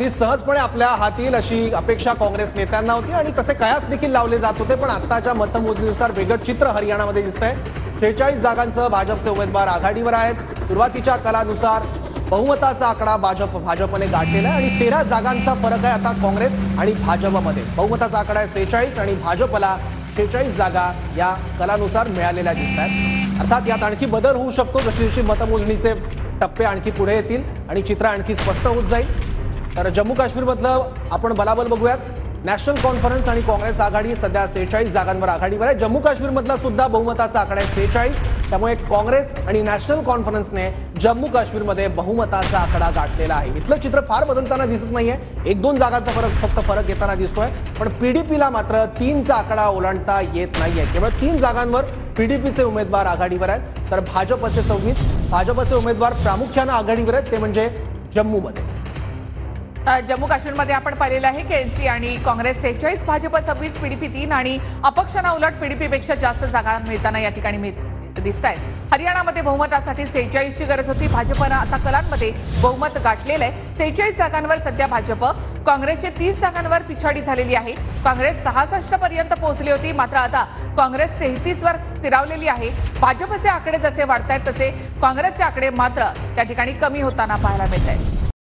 ती सहजपणे आपल्या हाती येईल अशी अपेक्षा काँग्रेस नेत्यांना होती आणि तसे कयास देखील लावले जात होते। पण आताच्या मतमोजणीनुसार वेगळं चित्र हरियाणामध्ये दिसतंय। 46 जागांसह भाजपचे उमेदवार आघाडीवर आहेत। सुरुवातीच्या कलानुसार बहुमताचा आकडा भाजपने गाठलेला आहे आणि 13 जागांचा फरक आहे आता काँग्रेस आणि भाजपमध्ये। बहुमताचा आकडा आहे 46 आणि भाजपला 46 जागा या कलानुसार मिळालेल्या दिसत आहेत। अर्थात यात आणखी बदल होऊ शकतो जशी जशी मतमोजणीचे टप्पे आणखी पुढे येतील आणि चित्र आणखी स्पष्ट होत जाईल। तर जम्मू काश्मीरमधलं आपण बलाबल बघूयात। नॅशनल कॉन्फरन्स आणि काँग्रेस आघाडी सध्या 46 जागांवर आघाडीवर आहे। जम्मू काश्मीरमधला सुद्धा बहुमताचा आकडा आहे 46। त्यामुळे काँग्रेस आणि नॅशनल कॉन्फरन्सने जम्मू काश्मीरमध्ये बहुमताचा आकडा गाठलेला आहे। इथलं चित्र फार बदलताना दिसत नाहीये, 1-2 जागांचा फरक येताना दिसतोय। पण पीडीपीला मात्र 3चा आकडा ओलांडता येत नाहीये। केवळ 3 जागांवर पीडीपीचे उमेदवार आघाडीवर आहेत, तर भाजपचे 26 भाजपचे उमेदवार प्रामुख्याने आघाडीवर आहेत, ते म्हणजे जम्मूमध्ये। जम्मू काश्मीरमध्ये आपण पाहिलेलं आहे की एनसी आणि काँग्रेस 46, भाजप 26, पीडीपी 3 आणि अपक्षांना उलट पीडीपीपेक्षा जास्त जागा मिळताना या ठिकाणी दिसत आहेत। हरियाणामध्ये बहुमतासाठी 46ची गरज होती। भाजपनं आता कलांमध्ये बहुमत गाठलेलं आहे। 46 जागांवर सध्या भाजप, काँग्रेसचे 30 जागांवर पिछाडी झालेली आहे। काँग्रेस 66 पर्यंत पोहोचली होती, मात्र आता काँग्रेस 33 वर स्थिरावलेली आहे। भाजपचे आकडे जसे वाढत आहेत तसे काँग्रेसचे आकडे मात्र त्या ठिकाणी कमी होताना पाहायला मिळत आहेत।